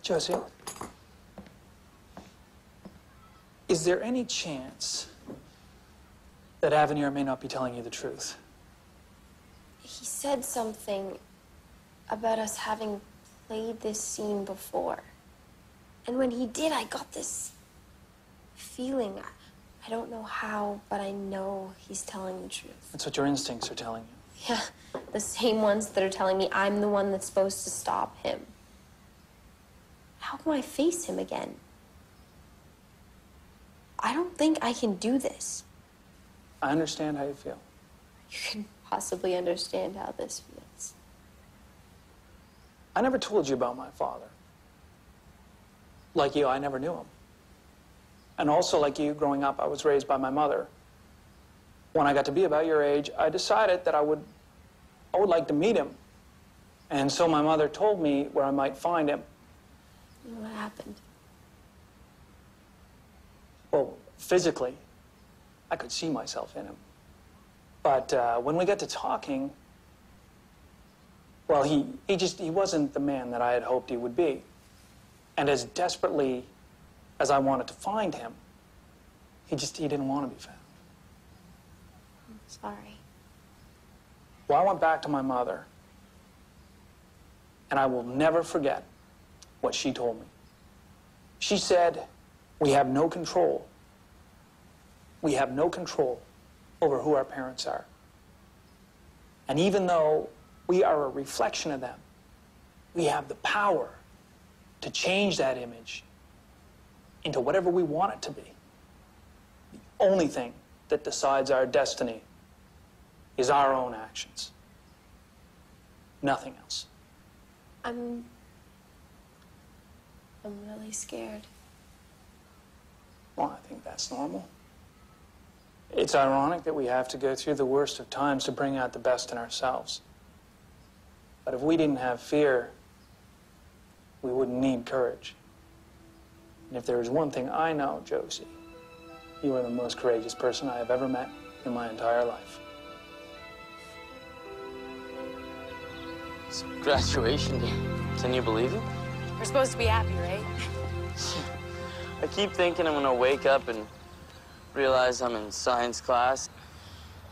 Josie, is there any chance that Avenir may not be telling you the truth? He said something about us having played this scene before. And when he did, I got this feeling. I don't know how, but I know he's telling the truth. That's what your instincts are telling you. Yeah, the same ones that are telling me I'm the one that's supposed to stop him. How can I face him again? I don't think I can do this. I understand how you feel. You can possibly understand how this feels. I never told you about my father. Like you, I never knew him. And also, like you, growing up, I was raised by my mother. When I got to be about your age, I decided that I would like to meet him. And so my mother told me where I might find him. And what happened? Well, physically, I could see myself in him. But when we got to talking, well, he wasn't the man that I had hoped he would be. And as desperately as I wanted to find him, he didn't want to be found. I'm sorry. Well, I went back to my mother, and I will never forget what she told me. She said, we have no control. We have no control over who our parents are. And even though we are a reflection of them, we have the power to change that image into whatever we want it to be. The only thing that decides our destiny is our own actions. Nothing else. I'm really scared. Well, I think that's normal. It's ironic that we have to go through the worst of times to bring out the best in ourselves. But if we didn't have fear, we wouldn't need courage. And if there is one thing I know, Josie, you are the most courageous person I have ever met in my entire life. It's graduation day. Can you believe it? We're supposed to be happy, right? I keep thinking I'm gonna wake up and realize I'm in science class,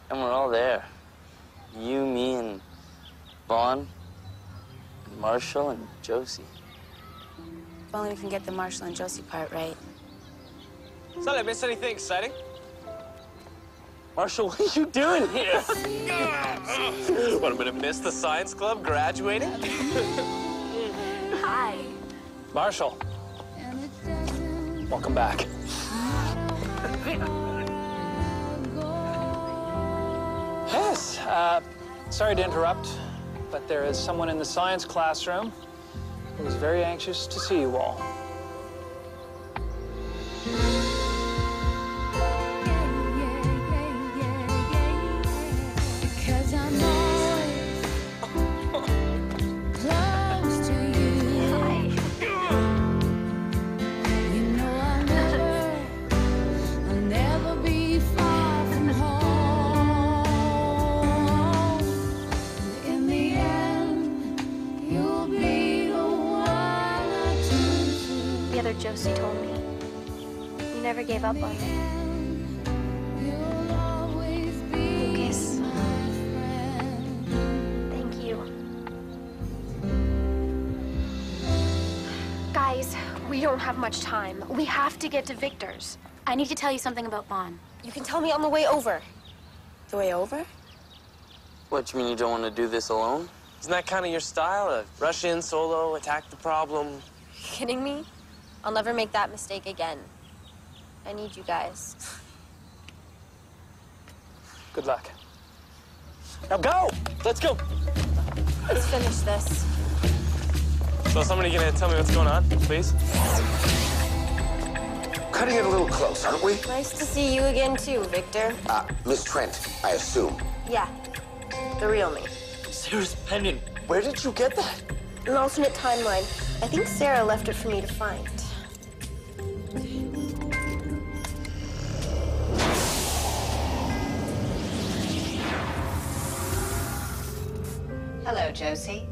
and we're all there. You, me, and Vaughn, and Marshall, and Josie. If only we can get the Marshall and Josie part right. So, did I miss anything exciting? Marshall, what are you doing here? What, I'm gonna miss the science club graduating? Hi. Marshall, welcome back. Yes, sorry to interrupt, but there is someone in the science classroom who is very anxious to see you all. Josie told me. You never gave up on me. Lucas. Thank you. Guys, we don't have much time. We have to get to Victor's. I need to tell you something about Vaughn. You can tell me on the way over. The way over? What, you mean you don't want to do this alone? Isn't that kind of your style? Rush in solo, attack the problem? Kidding me? I'll never make that mistake again. I need you guys. Good luck. Now go! Let's go! Let's finish this. So somebody gonna tell me what's going on, please? Cutting it a little close, aren't we? Nice to see you again too, Victor. Miss Trent, I assume. Yeah, the real me. Sarah's pendant. Where did you get that? An alternate timeline. I think Sarah left it for me to find. Hello, Josie.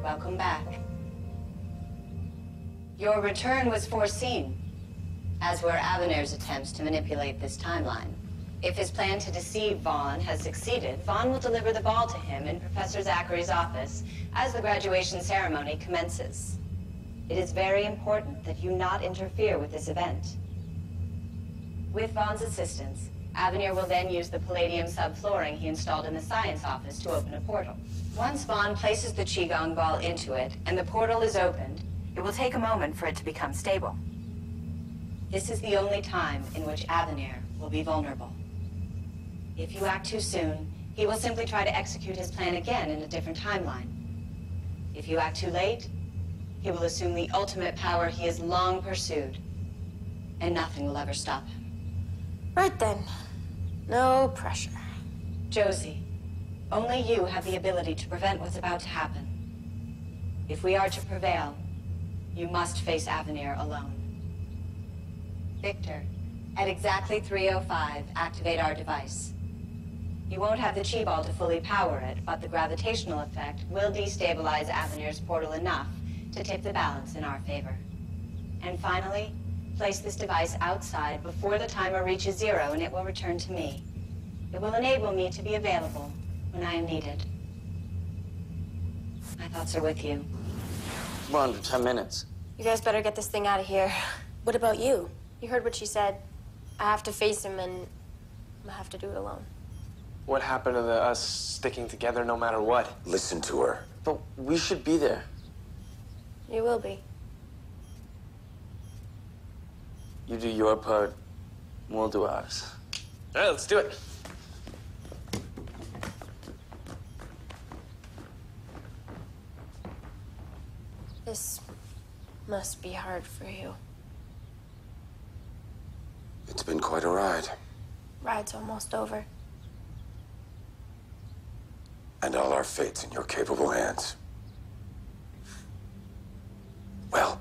Welcome back. Your return was foreseen, as were Avenir's attempts to manipulate this timeline. If his plan to deceive Vaughn has succeeded, Vaughn will deliver the ball to him in Professor Zachary's office as the graduation ceremony commences. It is very important that you not interfere with this event. With Vaughn's assistance, Avenir will then use the palladium subflooring he installed in the science office to open a portal. Once Vaughn places the Qigong ball into it and the portal is opened, it will take a moment for it to become stable. This is the only time in which Avenir will be vulnerable. If you act too soon, he will simply try to execute his plan again in a different timeline. If you act too late, he will assume the ultimate power he has long pursued, and nothing will ever stop him. Right then. No pressure. Josie, only you have the ability to prevent what's about to happen. If we are to prevail, you must face Avenir alone. Victor, at exactly 3:05, activate our device. You won't have the chi ball to fully power it, but the gravitational effect will destabilize Avenir's portal enough to tip the balance in our favor. And finally, place this device outside before the timer reaches 0 and it will return to me. It will enable me to be available when I am needed. My thoughts are with you. We're under 10 minutes. You guys better get this thing out of here. What about you? You heard what she said. I have to face him, and I have to do it alone. What happened to us sticking together no matter what? Listen to her. But we should be there. You will be. You do your part, we'll do ours. All right, let's do it. This must be hard for you. It's been quite a ride. Ride's almost over. And all our fate's in your capable hands. Well,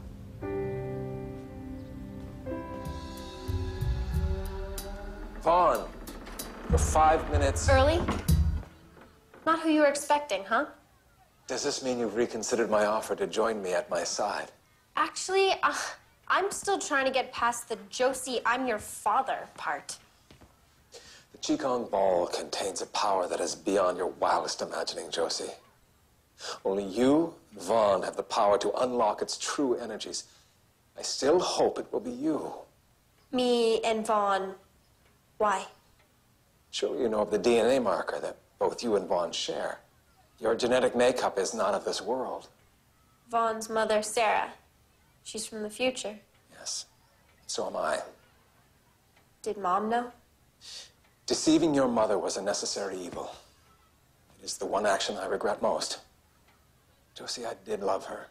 Vaughn, for 5 minutes. Early? Not who you were expecting, huh? Does this mean you've reconsidered my offer to join me at my side? Actually, I'm still trying to get past the Josie, I'm your father part. The Qigong ball contains a power that is beyond your wildest imagining, Josie. Only you, Vaughn, have the power to unlock its true energies. I still hope it will be you. Me and Vaughn. Why? Surely you know of the DNA marker that both you and Vaughn share. Your genetic makeup is not of this world. Vaughn's mother, Sarah. She's from the future. Yes, so am I. Did Mom know? Deceiving your mother was a necessary evil. It is the one action I regret most. Josie, I did love her.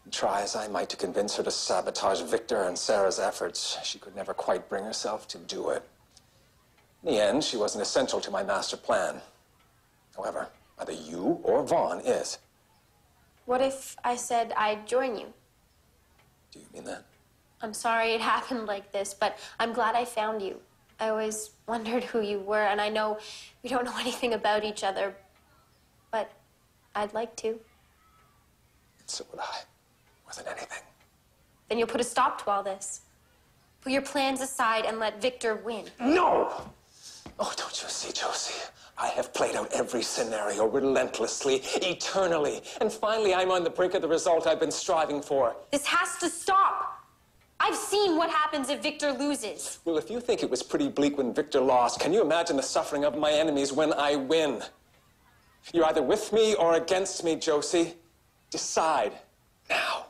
And try as I might to convince her to sabotage Victor and Sarah's efforts, she could never quite bring herself to do it. In the end, she wasn't essential to my master plan. However, either you or Vaughn is. What if I said I'd join you? Do you mean that? I'm sorry it happened like this, but I'm glad I found you. I always wondered who you were, and I know we don't know anything about each other, but I'd like to. And so would I, more than anything. Then you'll put a stop to all this. Put your plans aside and let Victor win. No! Oh, don't you see, Josie? I have played out every scenario relentlessly, eternally, and finally I'm on the brink of the result I've been striving for. This has to stop. I've seen what happens if Victor loses. Well, if you think it was pretty bleak when Victor lost, can you imagine the suffering of my enemies when I win? You're either with me or against me, Josie. Decide now.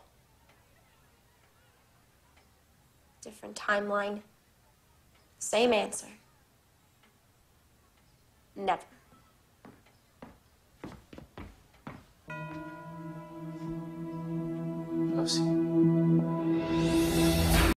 Different timeline. Same answer. Never. Josie.